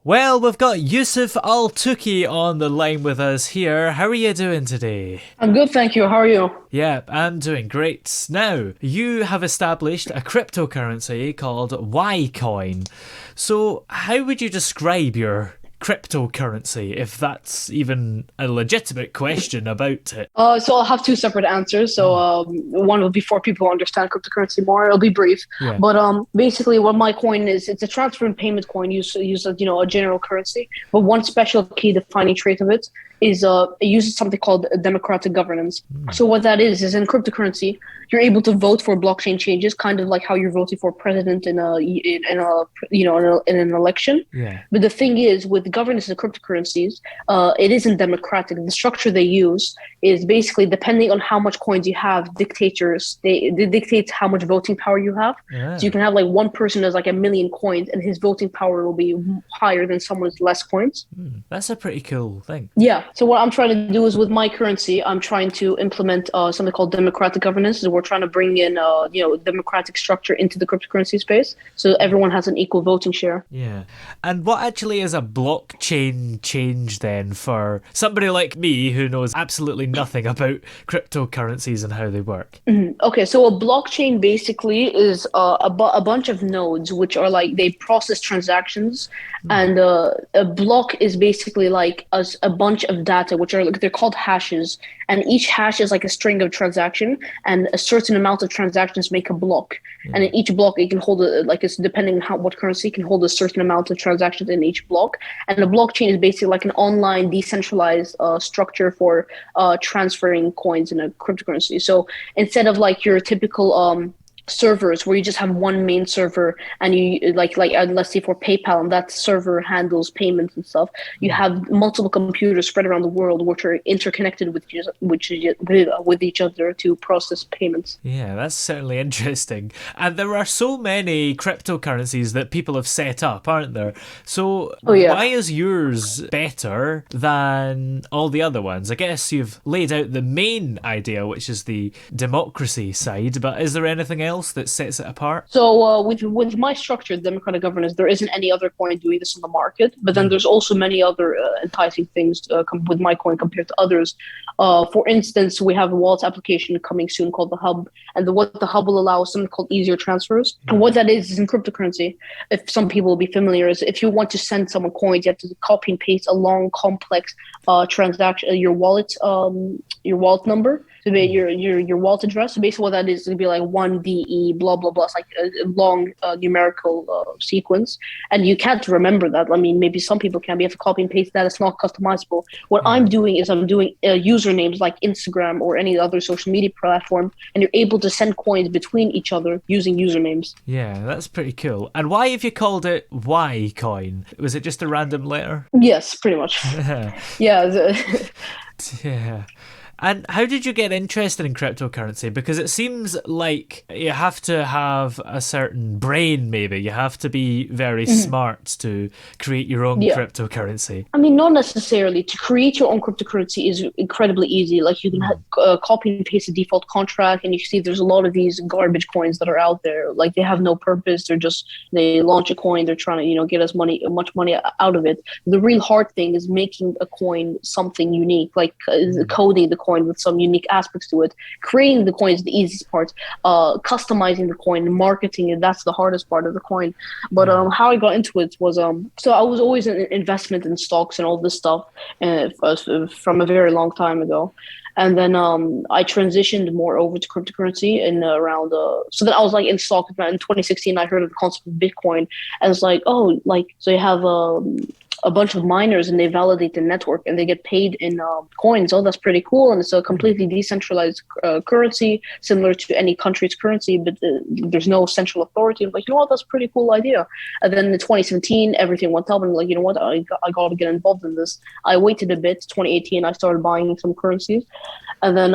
Well, we've got Youssof Altoukhi on the line with us here. How are you doing today? I'm good, thank you. How are you? Yeah, I'm doing great. Now, you have established a cryptocurrency called Ycoin. So, how would you describe your cryptocurrency, if that's even a legitimate question about it? So I'll have two separate answers. One will be for people who understand cryptocurrency more. It'll be brief, Yeah. but basically, what my coin is, it's a transfer and payment coin. Use a general currency, but one special key defining trait of it is it uses something called democratic governance. So what that is in cryptocurrency, you're able to vote for blockchain changes, kind of like how you're voting for president in an election. Yeah. But the thing is, with governance of cryptocurrencies, it isn't democratic. The structure they use is basically depending on how much coins you have, they dictate how much voting power you have. Yeah. So you can have like one person has like a million coins, and his voting power will be higher than someone with less coins. That's a pretty cool thing. Yeah. So what I'm trying to do is with my currency, I'm trying to implement something called democratic governance. So we're trying to bring in democratic structure into the cryptocurrency space, so everyone has an equal voting share. Yeah. And what actually is a blockchain change then for somebody like me who knows absolutely nothing about cryptocurrencies and how they work? Okay, so a blockchain basically is a bunch of nodes which are like they process transactions, and a block is basically like a bunch of data which are like they're called hashes, and each hash is like a string of transaction, and a certain amount of transactions make a block, and in each block it can hold like it's depending on what currency can hold a certain amount of transactions in each block, and the blockchain is basically like an online decentralized structure for transferring coins in a cryptocurrency. So instead of like your typical servers where you just have one main server, and you let's say for PayPal, and that server handles payments and stuff, you have multiple computers spread around the world which are interconnected with each other to process payments. Yeah, that's certainly interesting. And there are so many cryptocurrencies that people have set up, aren't there? So Oh yeah. why is yours better than all the other ones? I guess you've laid out the main idea, which is the democracy side, but is there anything else that sets it apart? So with my structured democratic governance, there isn't any other coin doing this on the market. But then there's also many other enticing things with my coin compared to others. For instance, we have a wallet application coming soon called the Hub, and what the Hub will allow is something called easier transfers. And what that is in cryptocurrency, if some people will be familiar, is if you want to send someone coins, you have to copy and paste a long, complex transaction, your wallet number. So your wallet address. So basically, what that is, it'll be like 1DE blah blah blah. It's like a long numerical sequence, and you can't remember that. I mean, maybe some people can. But you have to copy and paste that. It's not customizable. What I'm doing is I'm doing usernames like Instagram or any other social media platform, and you're able to send coins between each other using usernames. Yeah, that's pretty cool. And why have you called it Y coin? Was it just a random letter? Yes, pretty much. Yeah. Yeah. And how did you get interested in cryptocurrency? Because it seems like you have to have a certain brain, maybe. You have to be very smart to create your own Yeah. cryptocurrency. I mean, not necessarily. To create your own cryptocurrency is incredibly easy. Like you can copy and paste a default contract, and you see there's a lot of these garbage coins that are out there. Like they have no purpose. They launch a coin. They're trying to get much money out of it. The real hard thing is making a coin something unique, like coding the coin with some unique aspects to it. Creating the coin is the easiest part. Customizing the coin, marketing it—that's the hardest part of the coin. But how I got into it was so I was always in investment in stocks and all this stuff from a very long time ago. And then I transitioned more over to cryptocurrency in around. So then I was like in stock in 2016. I heard of the concept of Bitcoin, and it's like, oh, like so you have a bunch of miners and they validate the network and they get paid in coins. Oh, that's pretty cool. And it's a completely decentralized currency, similar to any country's currency, but there's no central authority. I'm like, you know what, that's a pretty cool idea. And then in 2017, everything went up, and I'm like, you know what, I got to get involved in this. I waited a bit. 2018, I started buying some currencies, and then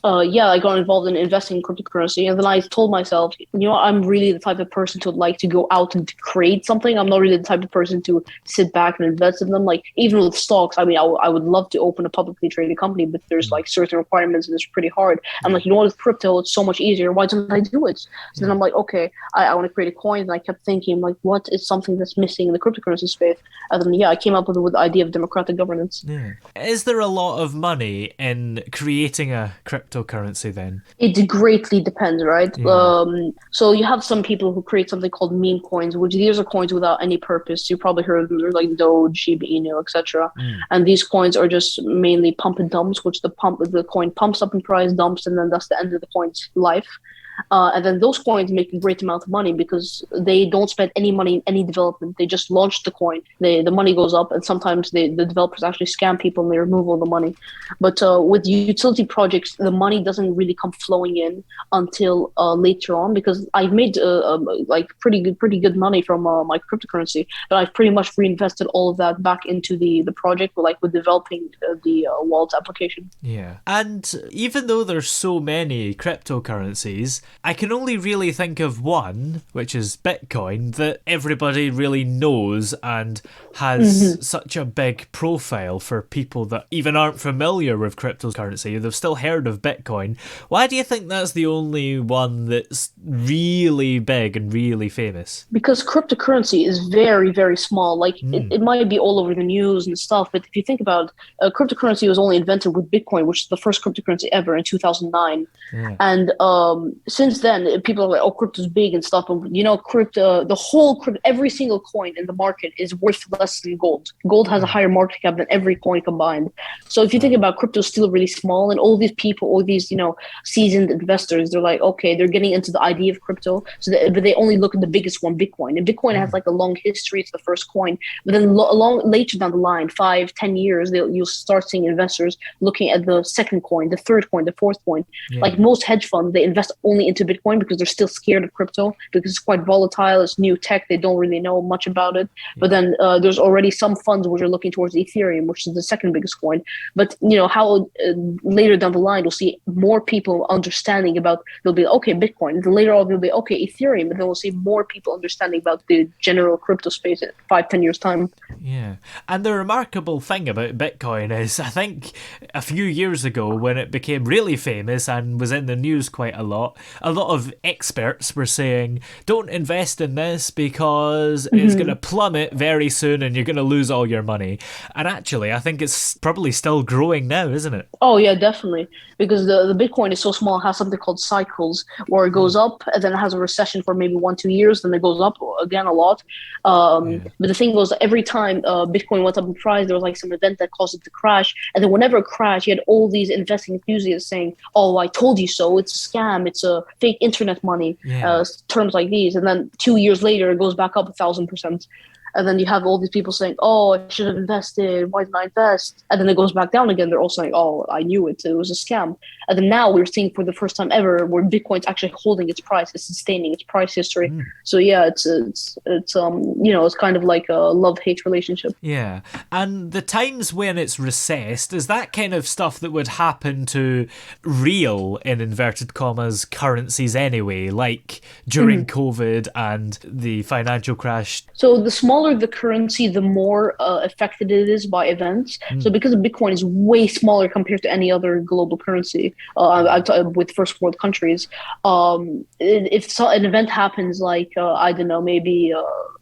Yeah, I got involved in investing in cryptocurrency, and then I told myself, I'm really the type of person to like to go out and to create something. I'm not really the type of person to sit back and invest in them. Like even with stocks, I mean, I would love to open a publicly traded company, but there's like certain requirements, and it's pretty hard. I'm like, with crypto, it's so much easier. Why don't I do it? So then I'm like, okay, I want to create a coin, and I kept thinking, like, what is something that's missing in the cryptocurrency space? And then I came up with the idea of democratic governance. Yeah. Is there a lot of money in creating a cryptocurrency then? It greatly depends, right? Yeah. So you have some people who create something called meme coins, which these are coins without any purpose. You probably heard of them. They're like Doge, Shiba Inu, etc. And these coins are just mainly pump and dumps, which the coin pumps up in price, dumps, and then that's the end of the coin's life. And then those coins make a great amount of money because they don't spend any money in any development. They just launch the coin. The money goes up, and sometimes the developers actually scam people and they remove all the money. But with utility projects, the money doesn't really come flowing in until later on, because I've made like pretty good money from my cryptocurrency, but I've pretty much reinvested all of that back into the project, like with developing the wallet application. Yeah. And even though there's so many cryptocurrencies, I can only really think of one, which is Bitcoin, that everybody really knows and has such a big profile for people that even aren't familiar with cryptocurrency. They've still heard of Bitcoin. Why do you think that's the only one that's really big and really famous? Because cryptocurrency is very, very small. Like it might be all over the news and stuff, but if you think about it, cryptocurrency was only invented with Bitcoin, which is the first cryptocurrency ever in 2009. Yeah. And since then, people are like, "Oh, crypto's big and stuff." But crypto, the whole crypto, every single coin in the market is worth less than gold. Gold has a higher market cap than every coin combined. So if you think about crypto, is still really small, and all these people, all these seasoned investors, they're like, okay, they're getting into the idea of crypto, but they only look at the biggest one, Bitcoin. And Bitcoin has like a long history; it's the first coin. But then later down the line, 5, 10 years, you'll start seeing investors looking at the second coin, the third coin, the fourth coin. Yeah. Like most hedge funds, they invest only into Bitcoin because they're still scared of crypto, because it's quite volatile. It's new tech. They don't really know much about it. But then there's already some funds which are looking towards Ethereum, which is the second biggest coin. But how later down the line, we'll see more people understanding about, they'll be, okay, Bitcoin. Then later on, they'll be, okay, Ethereum. And then we'll see more people understanding about the general crypto space in 5, 10 years time. Yeah. And the remarkable thing about Bitcoin is, I think a few years ago when it became really famous and was in the news quite a lot of experts were saying, don't invest in this because it's going to plummet very soon and you're going to lose all your money. And actually, I think it's probably still growing now, isn't it? Oh, yeah, definitely. Because the Bitcoin is so small, it has something called cycles, where it goes up and then it has a recession for maybe 1, 2 years, then it goes up again a lot. But the thing was, every time Bitcoin went up in price, there was like some event that caused it to crash. And then whenever it crashed, you had all these investing enthusiasts saying, oh, I told you so. It's a scam. It's a fake internet money, terms like these. And then 2 years later, it goes back up 1,000%. And then you have all these people saying, oh, I should have invested. Why didn't I invest? And then it goes back down again. They're all saying, oh, I knew it. It was a scam. And then now we're seeing for the first time ever where Bitcoin's actually holding its price. It's sustaining its price history. So yeah, it's kind of like a love-hate relationship. Yeah. And the times when it's recessed, is that kind of stuff that would happen to real, in inverted commas, currencies anyway, like during COVID and the financial crash? So the smaller the currency, the more affected it is by events. So because Bitcoin is way smaller compared to any other global currency, with first world countries, if an event happens like, I don't know, maybe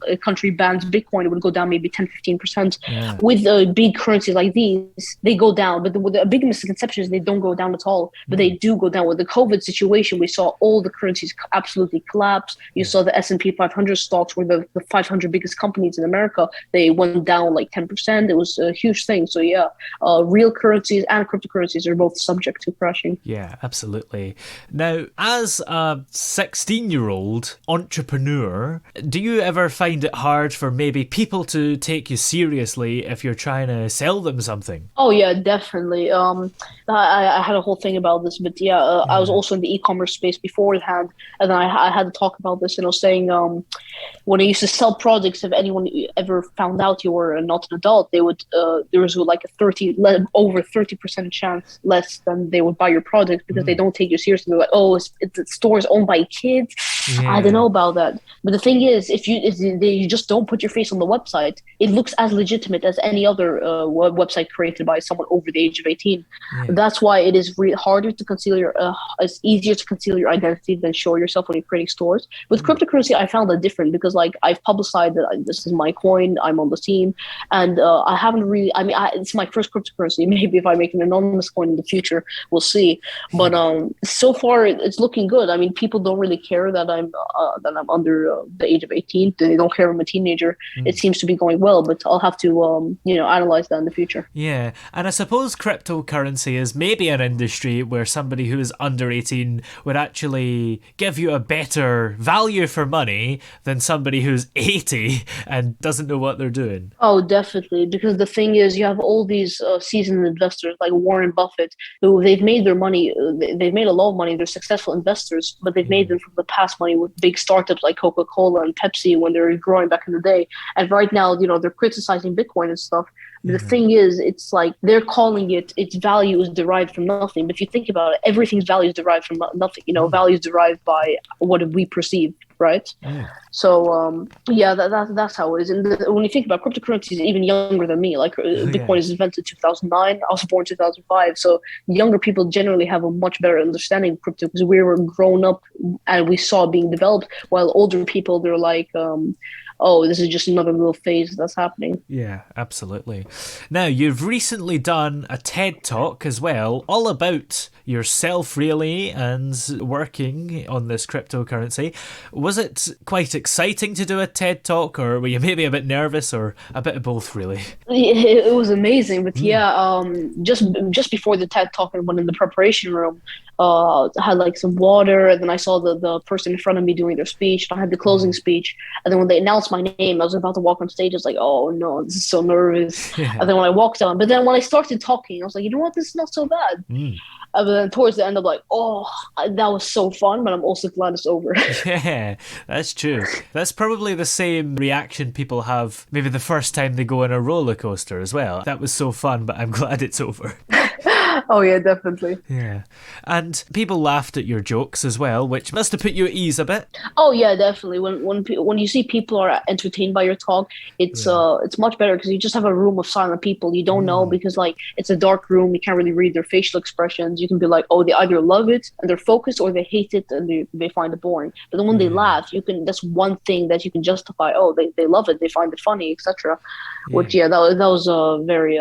a country bans Bitcoin, it would go down maybe 10-15%. Yeah. With big currencies like these, they go down. But the big misconception is they don't go down at all. But they do go down. With the COVID situation, we saw all the currencies absolutely collapse. You saw the S&P 500 stocks were the 500 biggest companies in America. They went down like 10%. It was a huge thing. So yeah, real currencies and cryptocurrencies are both subject to crashing. Yeah, absolutely. Now, as a 16-year-old entrepreneur, do you ever find it hard for maybe people to take you seriously if you're trying to sell them something? Oh yeah, definitely. I had a whole thing about this, but yeah, I was also in the e-commerce space beforehand, and then I had to talk about this, saying when I used to sell products, if anyone someone ever found out you were not an adult, they would there was like over 30% chance less than they would buy your product because they don't take you seriously. They're like, oh, the store is owned by kids. I don't know about that. But the thing is, if you just don't put your face on the website, it looks as legitimate as any other website created by someone over the age of 18. That's why it is harder to conceal it's easier to conceal your identity than show yourself when you're creating stores. With cryptocurrency, I found that different because like I've publicized that this is my coin, I'm on the team, and I haven't really. I mean, it's my first cryptocurrency. Maybe if I make an anonymous coin in the future, we'll see. But so far it's looking good. I mean, people don't really care that I'm under the age of 18. They don't care I'm a teenager. It seems to be going well, but I'll have to analyze that in the future. Yeah, and I suppose cryptocurrency is maybe an industry where somebody who is under 18 would actually give you a better value for money than somebody who's 80 and doesn't know what they're doing. Oh, definitely. Because the thing is, you have all these seasoned investors like Warren Buffett, who they've made their money. They've made a lot of money. They're successful investors, but they've made them from the past money with big startups like Coca-Cola and Pepsi when they were growing back in the day. And right now, they're criticizing Bitcoin and stuff. The thing is, it's like they're calling its value is derived from nothing. But if you think about it, everything's value is derived from nothing. Value is derived by what we perceive, right? So that's how it is. And when you think about cryptocurrencies, even younger than me, like Bitcoin is invented in 2009. I was born in 2005. So younger people generally have a much better understanding of crypto because we were grown up and we saw it being developed. While older people, they're like, oh, this is just another little phase that's happening. Yeah, absolutely. Now, you've recently done a TED Talk as well, all about yourself, really, and working on this cryptocurrency. Was it quite exciting to do a TED Talk, or were you maybe a bit nervous, or a bit of both, really? It was amazing, but just before the TED Talk, I went in the preparation room. I had like some water, and then I saw the person in front of me doing their speech. I had the closing speech, and then when they announced my name, I was about to walk on stage. I was like, "Oh no, this is so nervous." And then when I walked on, but then when I started talking, I was like, "You know what? This is not so bad." But then towards the end, I'm like, "Oh, that was so fun," but I'm also glad it's over. Yeah, that's true. That's probably the same reaction people have maybe the first time they go on a roller coaster as well. That was so fun, but I'm glad it's over. Oh yeah, definitely. Yeah. And people laughed at your jokes as well, which must have put you at ease a bit. Oh yeah, definitely. When you see people are entertained by your talk, it's much better because you just have a room of silent people. You don't know because like it's a dark room. You can't really read their facial expressions. You can be like, oh, they either love it and they're focused, or they hate it and they find it boring. But then when they laugh, that's one thing that you can justify. Oh, they love it. They find it funny, etc. Which that was very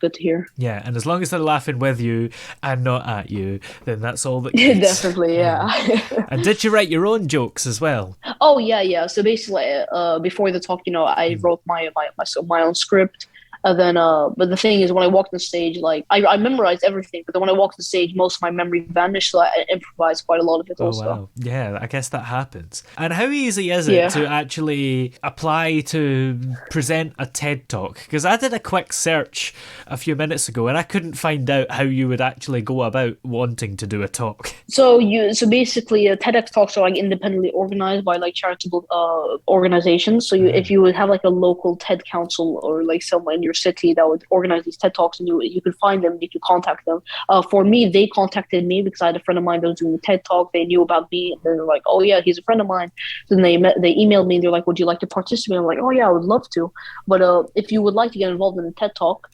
good to hear. Yeah, and as long as they're laughing with you and not at you, then that's all that counts. Definitely, yeah. And did you write your own jokes as well? Oh yeah. So basically, before the talk, I wrote my own script. And then, but the thing is, when I walked on stage, like I memorized everything, but then when I walked on stage, most of my memory vanished, so I improvised quite a lot of it also. Wow. Yeah, I guess that happens. And how easy is it to actually apply to present a TED Talk? Because I did a quick search a few minutes ago, and I couldn't find out how you would actually go about wanting to do a talk. So basically, TEDx talks are like independently organized by like charitable organizations. So if you would have like a local TED council or like someone in your city that would organize these TED Talks, and you could find them, you could contact them. For me, they contacted me because I had a friend of mine that was doing a TED Talk. They knew about me, and they're like, oh yeah, he's a friend of mine. Then they emailed me, and they're like, would you like to participate? I'm like, oh yeah, I would love to. But if you would like to get involved in a TED Talk,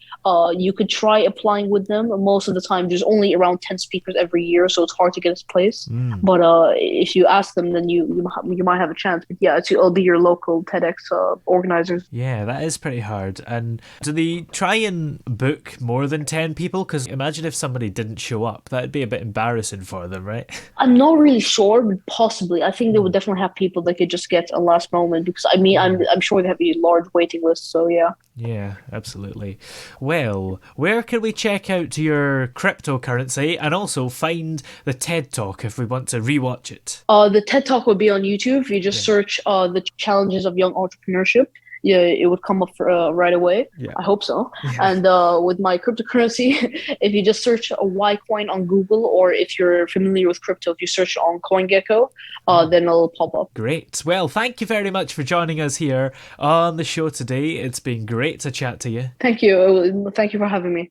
you could try applying with them. Most of the time, there's only around 10 speakers every year, so it's hard to get a place. But if you ask them, then you might have a chance. But yeah, it'll be your local TEDx organizers. Yeah, that is pretty hard. And do they try and book more than 10 people? Because imagine if somebody didn't show up. That'd be a bit embarrassing for them, right? I'm not really sure, but possibly. I think they would definitely have people that could just get a last moment, because I mean, I'm sure they have a large waiting list, so yeah. Yeah, absolutely. Well, where can we check out your cryptocurrency and also find the TED Talk if we want to rewatch it? The TED Talk will be on YouTube. If you just search the challenges of young entrepreneurship. yeah, it would come up right away. Yeah. I hope so. Yeah. And with my cryptocurrency, if you just search a Y coin on Google, or if you're familiar with crypto, if you search on CoinGecko, then it'll pop up. Great. Well, thank you very much for joining us here on the show today. It's been great to chat to you. Thank you. Thank you for having me.